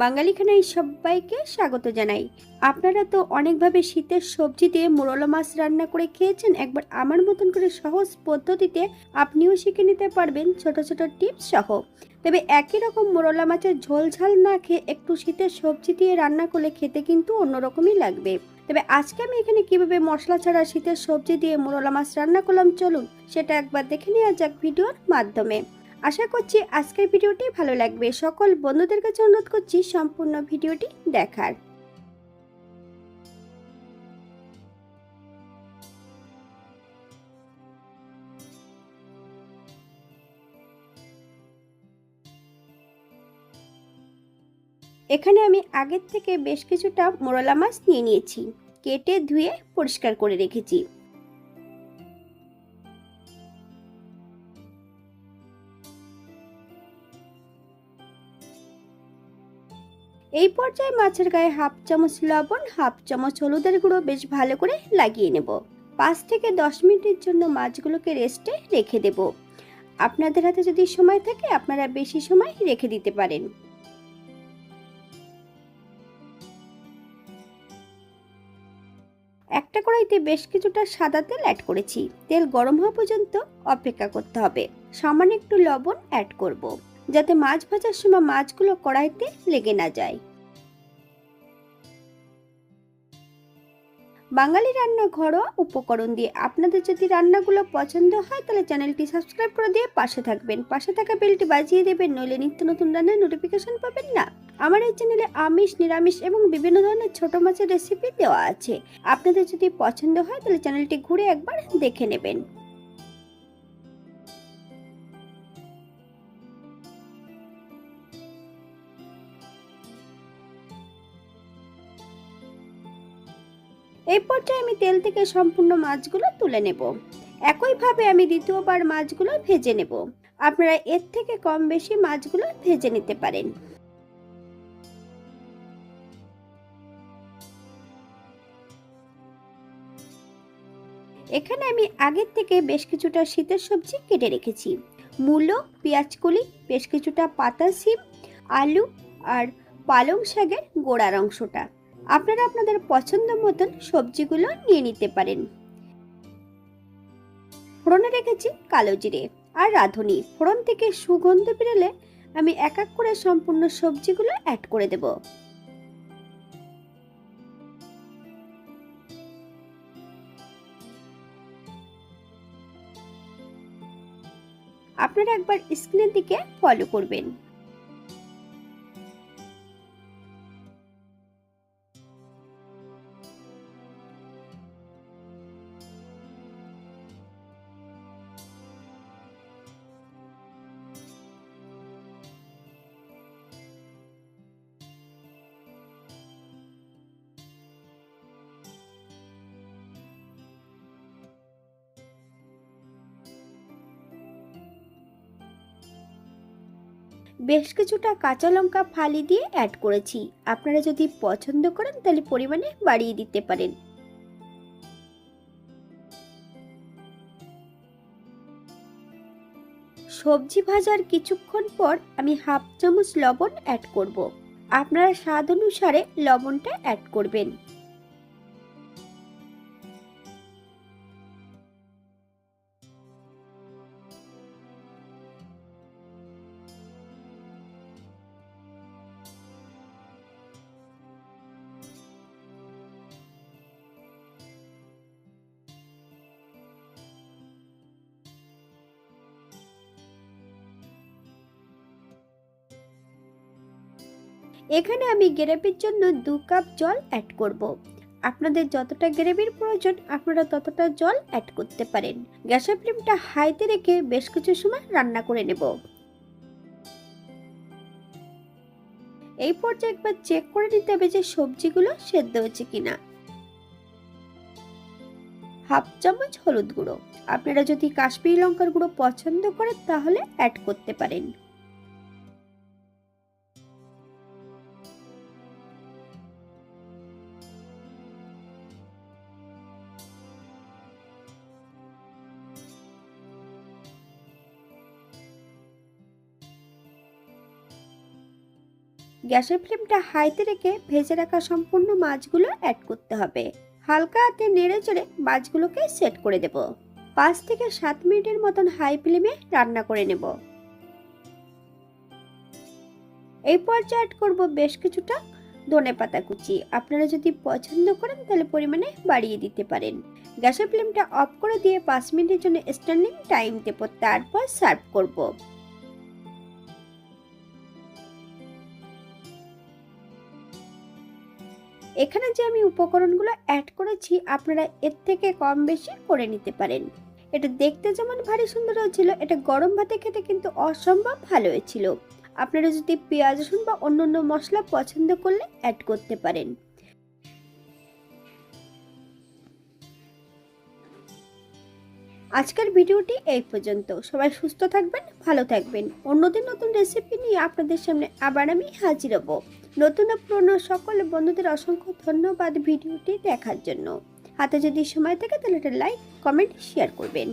বাঙালি খানায় সবাইকে স্বাগত জানাই। আপনারা তো অনেকভাবে শীতের সবজি দিয়ে মোরলা মাছ রান্না করে খেয়েছেন। একবার আমার মতন করে সহজ পদ্ধতিতে আপনিও শিখে নিতে পারবেন ছোট ছোট টিপস সহ। তবে একই রকম মোরলা মাছের ঝোল ঝাল না খেয়ে একটু শীতের সবজি দিয়ে রান্না করলে খেতে কিন্তু অন্যরকমই লাগবে। তবে আজকে আমি এখানে কিভাবে মশলা ছাড়া শীতের সবজি দিয়ে মোরলা মাছ রান্না করলাম, চলুন সেটা একবার দেখে নেওয়া যাক ভিডিওর মাধ্যমে। আশা করছি আজকের ভিডিওটি ভালো লাগবে। সকল বন্ধুদের কাছে অনুরোধ করছি সম্পূর্ণ ভিডিওটি দেখার। এখানে আমি আগের থেকে বেশ কিছুটা মোরলা মাছ নিয়ে নিয়েছি, কেটে ধুয়ে পরিষ্কার করে রেখেছি। এই পর্যায়ে মাছের গায়ে হাফ চামচ লবণ, হাফ চামচ হলুদের গুঁড়ো বেশ ভালো করে লাগিয়ে নেব। 5 থেকে 10 মিনিটের জন্য মাছগুলোকে রেস্টে রেখে দেব। আপনাদের হাতে যদি সময় থাকে আপনারা বেশি সময় রেখে দিতে পারেন। একটা কড়াইতে বেশ কিছুটা সাদা তেল অ্যাড করেছি। তেল গরম হওয়া পর্যন্ত অপেক্ষা করতে হবে। সামান্য একটু লবণ অ্যাড করব, যাতে মাছ ভাজার সময় মাছগুলো কড়াইতে লেগে না যায়। বাঙালি রান্না ঘরোয়া উপকরণ দিয়ে আপনাদের যদি রান্নাগুলো পছন্দ হয় তাহলে চ্যানেলটি সাবস্ক্রাইব করে দিয়ে পাশে থাকবেন। পাশে থাকা বেলটি বাজিয়ে দেবেন, নইলে নিত্য নতুন রান্নার নোটিফিকেশন পাবেন না। আমার এই চ্যানেলে আমিষ, নিরামিষ এবং বিভিন্ন ধরনের ছোট মাছের রেসিপি দেওয়া আছে। আপনাদের যদি পছন্দ হয় তাহলে চ্যানেলটি ঘুরে একবার দেখে নেবেন। এই পর্যায়ে আমি তেল থেকে সম্পূর্ণ মাছগুলো তুলে নেব। একইভাবে আমি দ্বিতীয়বার মাছগুলো ভেজে নেব। আপনারা এর থেকে কম বেশি মাছগুলো ভেজে নিতে পারেন। এখানে আমি আগের থেকে বেশ কিছুটা শীতের সবজি কেটে রেখেছি। মূলো, পেঁয়াজকলি, বেশ কিছুটা পাতা সিম, আলু আর পালং শাকের গোড়ার অংশটা। আপনারা আপনাদের পছন্দ মতন সবজিগুলো নিয়ে নিতে পারেন। ফোড়নে রেখেছি কালো জিরে আর রাঁধুনি। ফোড়ন থেকে সুগন্ধ বেরোলে আমি এক এক করে সম্পূর্ণ সবজিগুলো অ্যাড করে দেব। আপনারা একবার স্ক্রিনের দিকে ফলো করবেন। বেশ কিছুটা কাঁচা লঙ্কা ফালি দিয়ে অ্যাড করেছি। আপনারা যদি পছন্দ করেন তাহলে পরিমাণে বাড়িয়ে দিতে পারেন। সবজি ভাজার কিছুক্ষণ পর আমি হাফ চামচ লবণ অ্যাড করব। আপনারা স্বাদ অনুসারে লবণটা অ্যাড করবেন। এখানে আমি গ্রেভির জন্য 2 কাপ জল অ্যাড করব। আপনাদের যতটা গ্রেভির প্রয়োজন আপনারা ততটা জল অ্যাড করতে পারেন। গ্যাসের ফ্লেমটা হাইতে রেখে বেশ কিছু সময় রান্না করে নেব। এই পর্যায়ে একবার চেক করে নিতে হবে যে সবজিগুলো সেদ্ধ হয়েছে কিনা। হাফ চামচ হলুদ গুঁড়ো। আপনারা যদি কাশ্মীরি লঙ্কার গুঁড়ো পছন্দ করেন তাহলে অ্যাড করতে পারেন। গ্যাসের ফ্লেমটা হাইতে রেখে ভেজে রাখা সম্পূর্ণ মাছগুলো অ্যাড করতে হবে। হালকা হাতে নেড়ে চেড়ে মাছগুলোকে সেট করে দেব। 5 থেকে 7 মিনিটের মতন হাই ফ্লেমে রান্না করে নেব। এই পর্যায়ে অ্যাড করব বেশ কিছুটা ধনেপাতা কুচি। আপনারা যদি পছন্দ করেন তাহলে পরিমাণে বাড়িয়ে দিতে পারেন। গ্যাসের ফ্লেমটা অফ করে দিয়ে 5 মিনিটের জন্য স্ট্যান্ডিং টাইম দেব, তারপর সার্ভ করব। এখানে যে আমি উপকরণগুলো অ্যাড করেছি আপনারা এর থেকে কম বেশি করে নিতে পারেন। এটা দেখতে যেমন ভারী সুন্দর হয়েছিল, এটা গরম ভাতে খেতে কিন্তু অসম্ভব ভালো হয়েছিল। আপনারা যদি পেঁয়াজ রসুন বা অন্যান্য মশলা পছন্দ করলে অ্যাড করতে পারেন। আজকের ভিডিওটি এই পর্যন্ত। সবাই সুস্থ থাকবেন, ভালো থাকবেন। অন্যদিন নতুন রেসিপি নিয়ে আপনাদের সামনে আবার আমি হাজির হব। নতুন ও পুরনো সকল বন্ধুদের অসংখ্য ধন্যবাদ ভিডিওটি দেখার জন্য। হাতে যদি সময় থাকে তাহলে একটা লাইক, কমেন্ট, শেয়ার করবেন।